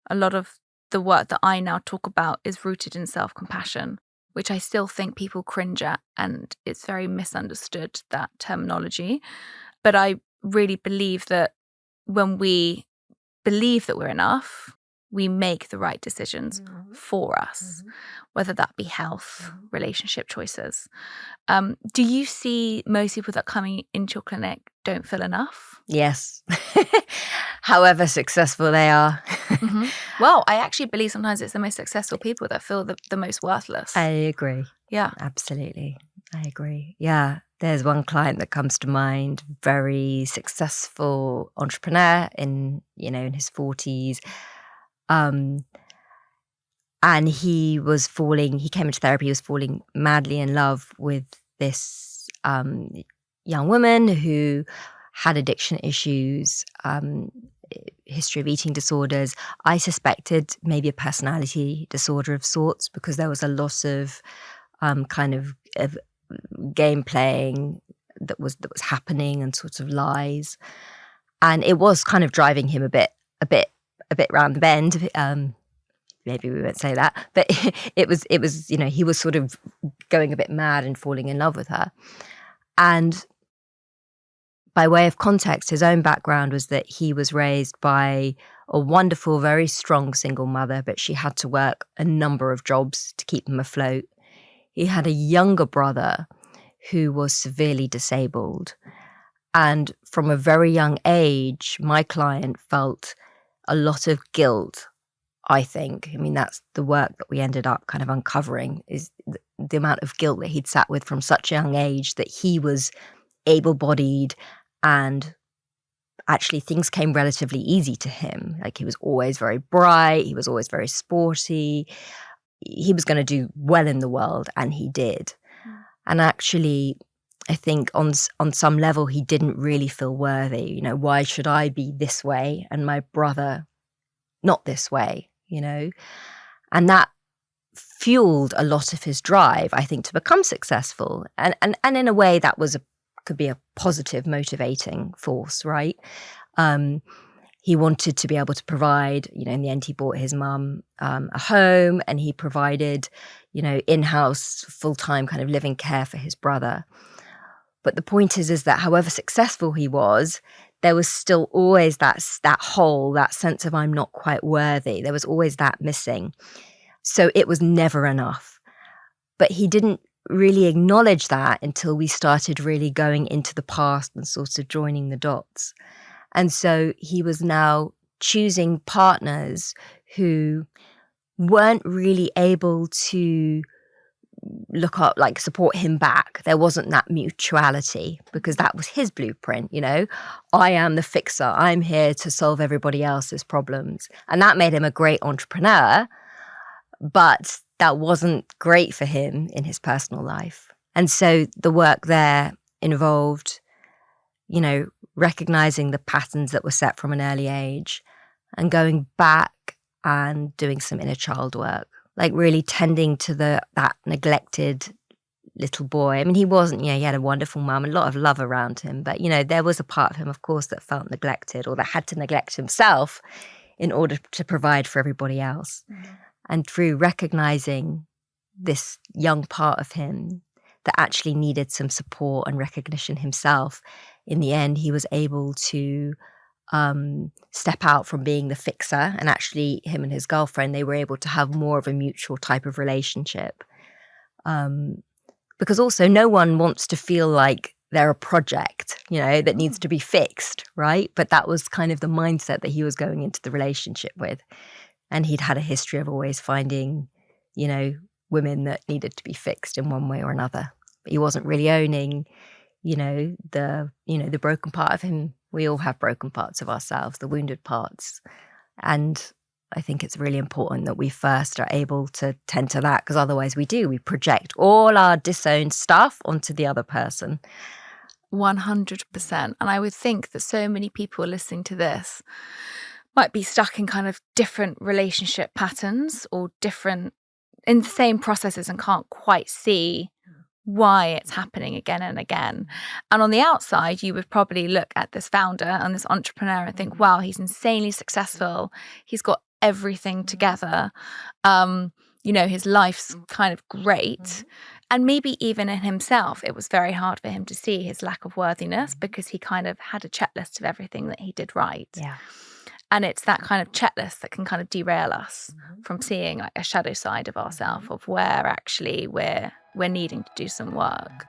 a lot of the work that I now talk about is rooted in self-compassion, which I still think people cringe at, and it's very misunderstood, that terminology. But I really believe that when we believe that we're enough, we make the right decisions for us, whether that be health, relationship choices. Do you see most people that coming into your clinic don't feel enough? Yes. However successful they are. Well, I actually believe sometimes it's the most successful people that feel the most worthless. I agree. Yeah. Absolutely. I agree. Yeah. There's one client that comes to mind, very successful entrepreneur in his 40s. And he came into therapy, he was falling madly in love with this young woman who had addiction issues, history of eating disorders. I suspected maybe a personality disorder of sorts, because there was a lot of kind of game playing that was happening, and sort of lies. And it was kind of driving him a bit round the bend. Maybe we won't say that, but it was, he was sort of going a bit mad and falling in love with her. And by way of context, his own background was that he was raised by a wonderful, very strong single mother, but she had to work a number of jobs to keep him afloat. He had a younger brother who was severely disabled. And from a very young age, my client felt a lot of guilt, I think. I mean, that's the work that we ended up kind of uncovering, is the amount of guilt that he'd sat with from such a young age, that he was able-bodied and actually things came relatively easy to him. Like, he was always very bright, he was always very sporty, he was going to do well in the world, and he did. And actually, I think on some level, he didn't really feel worthy. Why should I be this way and my brother not this way? And that fueled a lot of his drive, I think, to become successful. And in a way, that could be a positive motivating force, right? He wanted to be able to provide, in the end, he bought his mum a home, and he provided, in-house, full-time kind of living care for his brother. But the point is that however successful he was, there was still always that hole, that sense of I'm not quite worthy. There was always that missing. So it was never enough. But he didn't really acknowledge that until we started really going into the past and sort of joining the dots. And so he was now choosing partners who weren't really able to look up, like, support him back. There wasn't that mutuality, because that was his blueprint. I am the fixer, I'm here to solve everybody else's problems. And that made him a great entrepreneur, but that wasn't great for him in his personal life. And so the work there involved, recognizing the patterns that were set from an early age, and going back and doing some inner child work. Like, really tending to that neglected little boy. I mean, he wasn't, he had a wonderful mum, a lot of love around him, but, there was a part of him, of course, that felt neglected, or that had to neglect himself in order to provide for everybody else. And through recognizing this young part of him that actually needed some support and recognition himself, in the end, he was able to step out from being the fixer, and actually him and his girlfriend, they were able to have more of a mutual type of relationship. Because also no one wants to feel like they're a project, that needs to be fixed, right? But that was kind of the mindset that he was going into the relationship with. And he'd had a history of always finding, women that needed to be fixed in one way or another. But he wasn't really owning, the broken part of him. We all have broken parts of ourselves, the wounded parts. And I think it's really important that we first are able to tend to that, because otherwise we project all our disowned stuff onto the other person. 100%. And I would think that so many people listening to this might be stuck in kind of different relationship patterns, or in the same processes, and can't quite see why it's happening again and again. And on the outside, you would probably look at this founder and this entrepreneur and think, wow, he's insanely successful. He's got everything together. His life's kind of great. And maybe even in himself, it was very hard for him to see his lack of worthiness because he kind of had a checklist of everything that he did right. Yeah. And it's that kind of checklist that can kind of derail us from seeing like a shadow side of ourselves, of where actually we're needing to do some work.